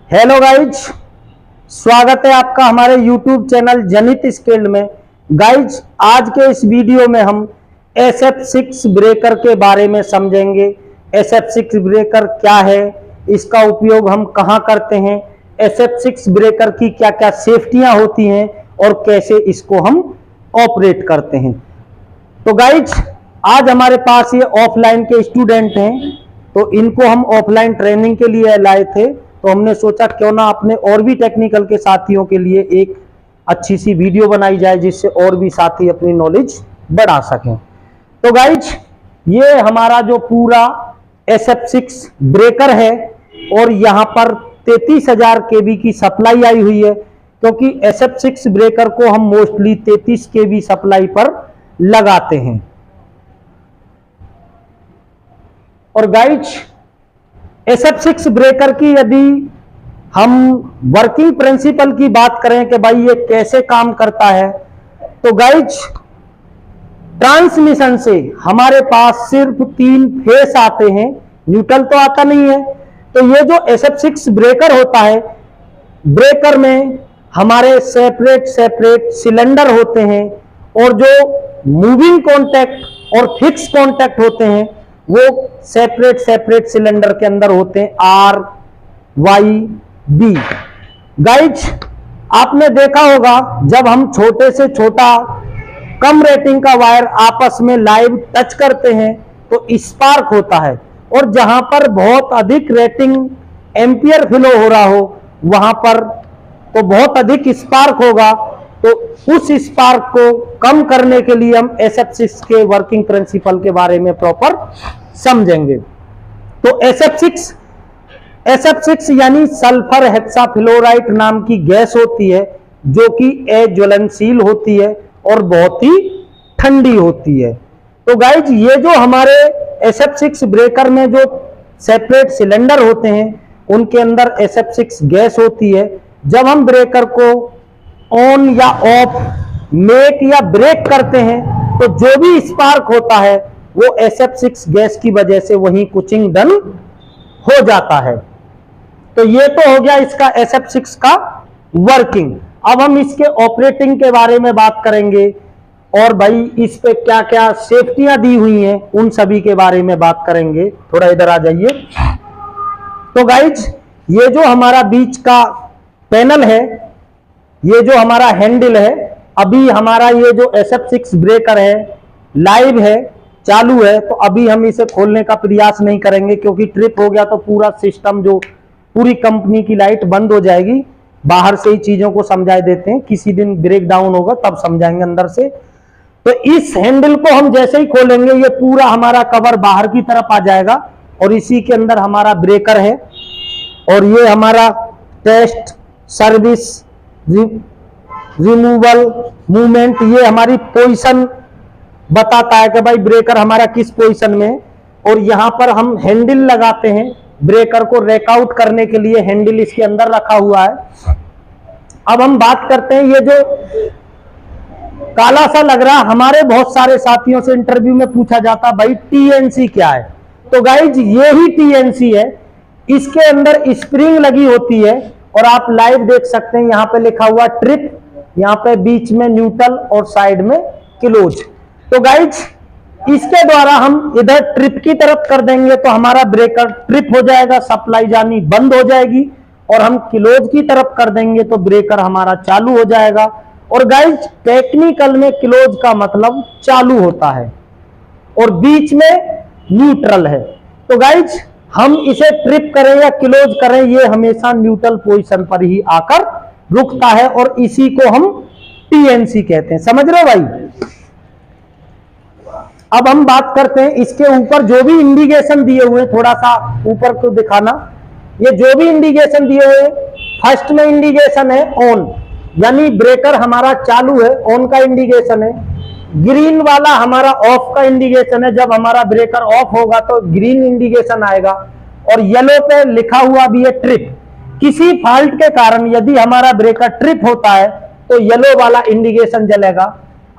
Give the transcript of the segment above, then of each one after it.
Hello guys, स्वागत है आपका हमारे YouTube चैनल जनित स्किल्ड में। गाइज, आज के इस वीडियो में हम SF6 ब्रेकर के बारे में समझेंगे। SF6 ब्रेकर क्या है, इसका उपयोग हम कहाँ करते हैं, SF6 ब्रेकर की क्या क्या सेफ्टियां होती हैं और कैसे इसको हम ऑपरेट करते हैं। तो गाइज, आज हमारे पास ये ऑफलाइन के स्टूडेंट हैं, तो इनको हम ऑफलाइन ट्रेनिंग के लिए लाए थे। तो हमने सोचा क्यों ना अपने और भी टेक्निकल के साथियों के लिए एक अच्छी सी वीडियो बनाई जाए जिससे और भी साथी अपनी नॉलेज बढ़ा सकें। तो गाइज, ये हमारा जो पूरा SF6 ब्रेकर है और यहाँ पर 33,000 kV की सप्लाई आई हुई है, क्योंकि SF6 ब्रेकर को हम मोस्टली 33 kV सप्लाई पर लगाते हैं। और गाइज, SF6 ब्रेकर की यदि हम वर्किंग प्रिंसिपल की बात करें कि भाई ये कैसे काम करता है, तो गाइज, ट्रांसमिशन से हमारे पास सिर्फ 3 फेस आते हैं, न्यूट्रल तो आता नहीं है। तो ये जो SF6 ब्रेकर होता है, ब्रेकर में हमारे सेपरेट सेपरेट सिलेंडर होते हैं और जो मूविंग कॉन्टैक्ट और फिक्स कॉन्टैक्ट होते हैं वो सेपरेट सेपरेट सिलेंडर के अंदर होते हैं, RYB। गाइज, आपने देखा होगा जब हम छोटे से छोटा कम रेटिंग का वायर आपस में लाइव टच करते हैं तो स्पार्क होता है, और जहां पर बहुत अधिक रेटिंग एम्पियर फ्लो हो रहा हो वहां पर तो बहुत अधिक स्पार्क होगा। तो उस स्पार्क को कम करने के लिए हम SF6 के वर्किंग प्रिंसिपल के बारे में प्रॉपर समझेंगे। तो SF6 यानी सल्फर हेक्साफ्लोराइड नाम की गैस होती है जो कि अज्वलनशील होती है और बहुत ही ठंडी होती है। तो गाइज, ये जो हमारे SF6 ब्रेकर में जो सेपरेट सिलेंडर होते हैं उनके अंदर SF6 गैस होती है। जब हम ब्रेकर को ऑन या ऑफ, मेक या ब्रेक करते हैं तो जो भी स्पार्क होता है वो SF6 गैस की वजह से वहीं कुचिंग डन हो जाता है। तो ये तो हो गया इसका SF6 का वर्किंग। अब हम इसके ऑपरेटिंग के बारे में बात करेंगे और भाई इस पे क्या क्या सेफ्टियां दी हुई हैं उन सभी के बारे में बात करेंगे। थोड़ा इधर आ जाइए। तो गाइज, ये जो हमारा बीच का पैनल है, ये जो हमारा हैंडल है, अभी हमारा ये जो SF6 ब्रेकर है लाइव है, चालू है, तो अभी हम इसे खोलने का प्रयास नहीं करेंगे क्योंकि ट्रिप हो गया तो पूरा सिस्टम, जो पूरी कंपनी की लाइट बंद हो जाएगी। बाहर से ही चीजों को समझा देते हैं, किसी दिन ब्रेक डाउन होगा तब समझाएंगे अंदर से। तो इस हैंडल को हम जैसे ही खोलेंगे ये पूरा हमारा कवर बाहर की तरफ आ जाएगा और इसी के अंदर हमारा ब्रेकर है। और ये हमारा टेस्ट, सर्विस, रिमूवल, मूवमेंट, ये हमारी पोजीशन बताता है कि भाई ब्रेकर हमारा किस पोजीशन में। और यहां पर हम हैंडल लगाते हैं, ब्रेकर को रेकआउट करने के लिए हैंडल इसके अंदर रखा हुआ है। अब हम बात करते हैं, ये जो काला सा लग रहा, हमारे बहुत सारे साथियों से इंटरव्यू में पूछा जाता भाई TNC क्या है। तो गाइज, ये ही TNC है। इसके अंदर स्प्रिंग लगी होती है और आप लाइव देख सकते हैं, यहां पे लिखा हुआ ट्रिप, यहां पे बीच में न्यूट्रल और साइड में क्लोज। तो गाइज, इसके द्वारा हम इधर ट्रिप की तरफ कर देंगे तो हमारा ब्रेकर ट्रिप हो जाएगा, सप्लाई जानी बंद हो जाएगी, और हम क्लोज की तरफ कर देंगे तो ब्रेकर हमारा चालू हो जाएगा। और गाइज, टेक्निकल में क्लोज का मतलब चालू होता है और बीच में न्यूट्रल है। तो गाइज, हम इसे ट्रिप करें या क्लोज करें, ये हमेशा न्यूट्रल पोजीशन पर ही आकर रुकता है और इसी को हम TNC कहते हैं। समझ रहे हो भाई? अब हम बात करते हैं इसके ऊपर जो भी इंडिकेशन दिए हुए, थोड़ा सा ऊपर को दिखाना। ये जो भी इंडिकेशन दिए हुए, फर्स्ट में इंडिकेशन है ऑन, यानी ब्रेकर हमारा चालू है, ऑन का इंडिकेशन है। ग्रीन वाला हमारा ऑफ का इंडिकेशन है, जब हमारा ब्रेकर ऑफ होगा तो ग्रीन इंडिकेशन आएगा। और येलो पे लिखा हुआ भी है ट्रिप। किसी फॉल्ट के कारण यदि हमारा ब्रेकर ट्रिप होता है तो येलो वाला इंडिकेशन जलेगा।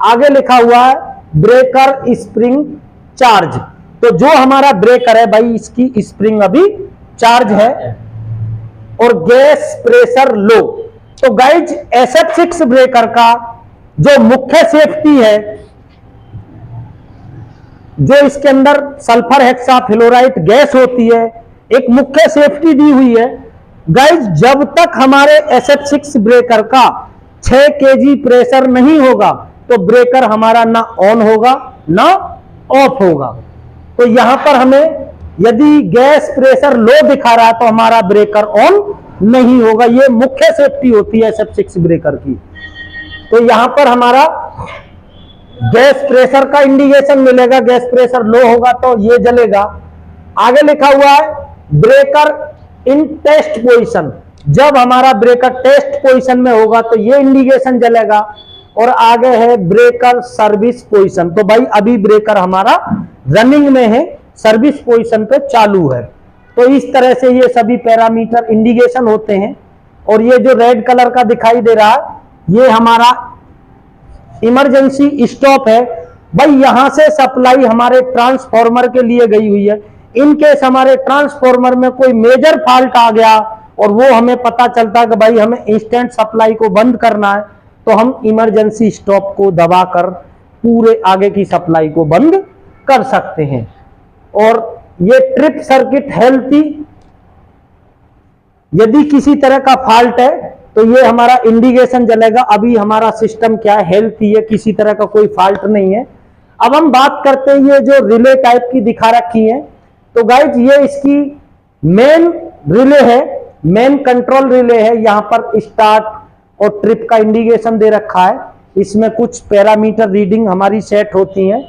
आगे लिखा हुआ है ब्रेकर स्प्रिंग चार्ज। तो जो हमारा ब्रेकर है भाई, इसकी स्प्रिंग अभी चार्ज है। और गैस प्रेशर लो। तो गाइज SF6 ब्रेकर का जो मुख्य सेफ्टी है, जो इसके अंदर सल्फर हेक्साफ्लोराइड गैस होती है, एक मुख्य सेफ्टी दी हुई है गाइज। जब तक हमारे SF6 ब्रेकर का 6 kg प्रेशर नहीं होगा तो ब्रेकर हमारा ना ऑन होगा ना ऑफ होगा। तो यहां पर हमें यदि गैस प्रेशर लो दिखा रहा है तो हमारा ब्रेकर ऑन नहीं होगा। ये मुख्य सेफ्टी होती है SF6 ब्रेकर की। तो यहां पर हमारा गैस प्रेशर का इंडिकेशन मिलेगा, गैस प्रेशर लो होगा तो ये जलेगा। आगे लिखा हुआ है ब्रेकर इन टेस्ट पोजीशन, जब हमारा ब्रेकर टेस्ट पोजीशन में होगा तो ये इंडिकेशन जलेगा। और आगे है ब्रेकर सर्विस पोजीशन, तो भाई अभी ब्रेकर हमारा रनिंग में है, सर्विस पोजीशन पे चालू है। तो इस तरह से ये सभी पैरामीटर इंडिकेशन होते हैं। और ये जो रेड कलर का दिखाई दे रहा है ये हमारा इमरजेंसी स्टॉप है। भाई यहां से सप्लाई हमारे ट्रांसफॉर्मर के लिए गई हुई है। इन केस हमारे ट्रांसफॉर्मर में कोई मेजर फॉल्ट आ गया और वो हमें पता चलता है कि भाई हमें इंस्टेंट सप्लाई को बंद करना है, तो हम इमरजेंसी स्टॉप को दबाकर पूरे आगे की सप्लाई को बंद कर सकते हैं। और ये ट्रिप सर्किट हेल्थी, यदि किसी तरह का फॉल्ट है तो ये हमारा इंडिकेशन जलेगा। अभी हमारा सिस्टम क्या है, हेल्थी है, किसी तरह का कोई फॉल्ट नहीं है। अब हम बात करते हैं ये जो रिले टाइप की दिखा रखी है, तो गाइज ये इसकी मेन रिले है, मेन कंट्रोल रिले है। यहां पर स्टार्ट और ट्रिप का इंडिकेशन दे रखा है। इसमें कुछ पैरामीटर रीडिंग हमारी सेट होती हैं।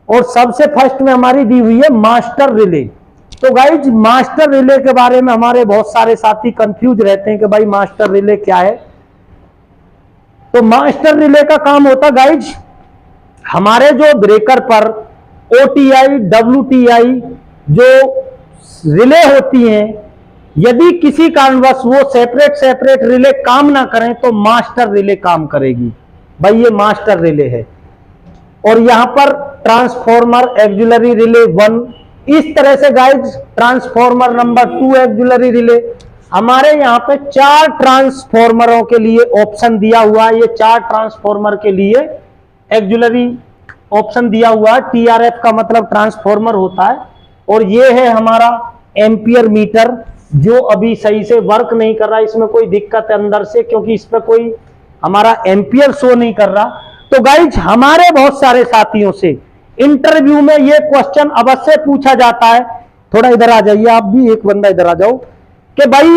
और सबसे फर्स्ट में हमारी दी हुई है मास्टर रिले। तो गाइज मास्टर रिले के बारे में हमारे बहुत सारे साथी कंफ्यूज रहते हैं कि भाई मास्टर रिले क्या है। तो मास्टर रिले का काम होता गाइज, हमारे जो ब्रेकर पर OTI WTI जो रिले होती हैं, यदि किसी कारणवश वो सेपरेट सेपरेट रिले काम ना करें तो मास्टर रिले काम करेगी। भाई ये मास्टर रिले है। और यहां पर ट्रांसफॉर्मर एक्सिलरी रिले 1, इस तरह से guys transformer number 2 axillary relay. हमारे यहां पे 4 ट्रांसफॉर्मरों के लिए ऑप्शन दिया हुआ है। ये 4 ट्रांसफॉर्मर के लिए एक्सिलरी ऑप्शन दिया हुआ है। TRF का मतलब ट्रांसफॉर्मर होता है। और ये है हमारा एम्पियर मीटर जो अभी सही से वर्क नहीं कर रहा। इसमें कोई दिक्कत है अंदर से, क्योंकि इस पर कोई हमारा एम्पियर शो नहीं कर रहा। तो गाइज हमारे बहुत सारे साथियों से इंटरव्यू में ये क्वेश्चन अवश्य पूछा जाता है, थोड़ा इधर आ जाइए आप भी, एक बंदा इधर आ जाओ, कि भाई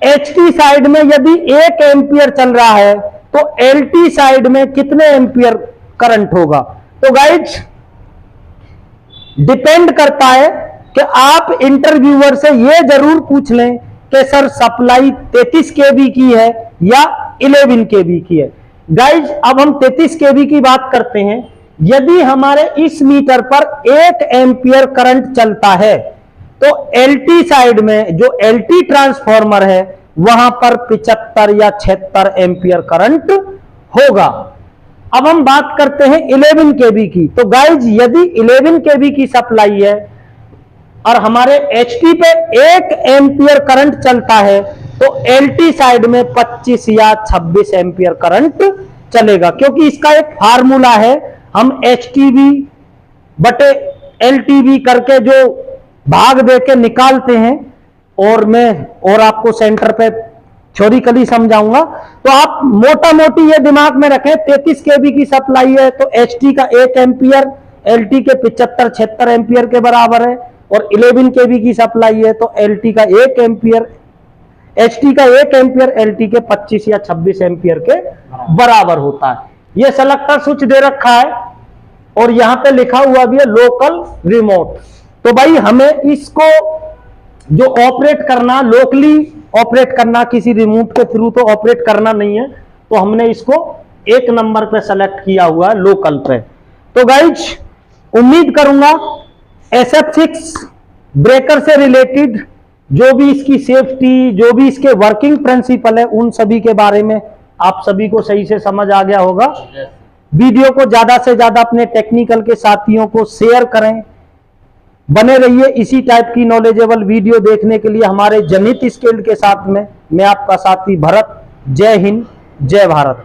HT साइड में यदि 1 एम्पियर चल रहा है तो LT साइड में कितने एम्पियर करंट होगा। तो गाइज डिपेंड करता है कि आप इंटरव्यूअर से ये जरूर पूछ लें कि सर सप्लाई 33 kV की है या 11 kV की है। गाइज अब हम 33 kV की बात करते हैं। यदि हमारे इस मीटर पर 1 एम्पियर करंट चलता है तो LT साइड में जो LT ट्रांसफॉर्मर है वहां पर 75 या 76 एम्पियर करंट होगा। अब हम बात करते हैं 11 kV की। तो गाइज यदि 11 kV की सप्लाई है और हमारे HT पे 1 एम्पियर करंट चलता है तो LT साइड में 25 या 26 एम्पियर करंट चलेगा, क्योंकि इसका एक फार्मूला है। हम HTV बटे LTV करके जो भाग दे के निकालते हैं, और मैं और आपको सेंटर पे थ्योरिकली समझाऊंगा। तो आप मोटा मोटी ये दिमाग में रखें, 33 kV की सप्लाई है तो HT का 1 एम्पियर LT के 75-76 एम्पियर के बराबर है। और 11 kV की सप्लाई है तो LT का 1 एम्पियर HT का 1 एम्पियर LT के 25 या 26 एम्पियर के बराबर होता है। ये सेलेक्टर स्विच दे रखा है और यहां पे लिखा हुआ भी है लोकल रिमोट। तो भाई हमें इसको जो ऑपरेट करना, लोकली ऑपरेट करना, किसी रिमोट के थ्रू तो ऑपरेट करना नहीं है, तो हमने इसको 1 नंबर पे सेलेक्ट किया हुआ है, लोकल पे। तो गाइज उम्मीद करूंगा SF6 ब्रेकर से रिलेटेड जो भी इसकी सेफ्टी, जो भी इसके वर्किंग प्रिंसिपल है, उन सभी के बारे में आप सभी को सही से समझ आ गया होगा। वीडियो को ज्यादा से ज्यादा अपने टेक्निकल के साथियों को शेयर करें, बने रहिए इसी टाइप की नॉलेजेबल वीडियो देखने के लिए हमारे जनित स्किल्ड के साथ में। मैं आपका साथी भरत। जय हिंद, जय भारत।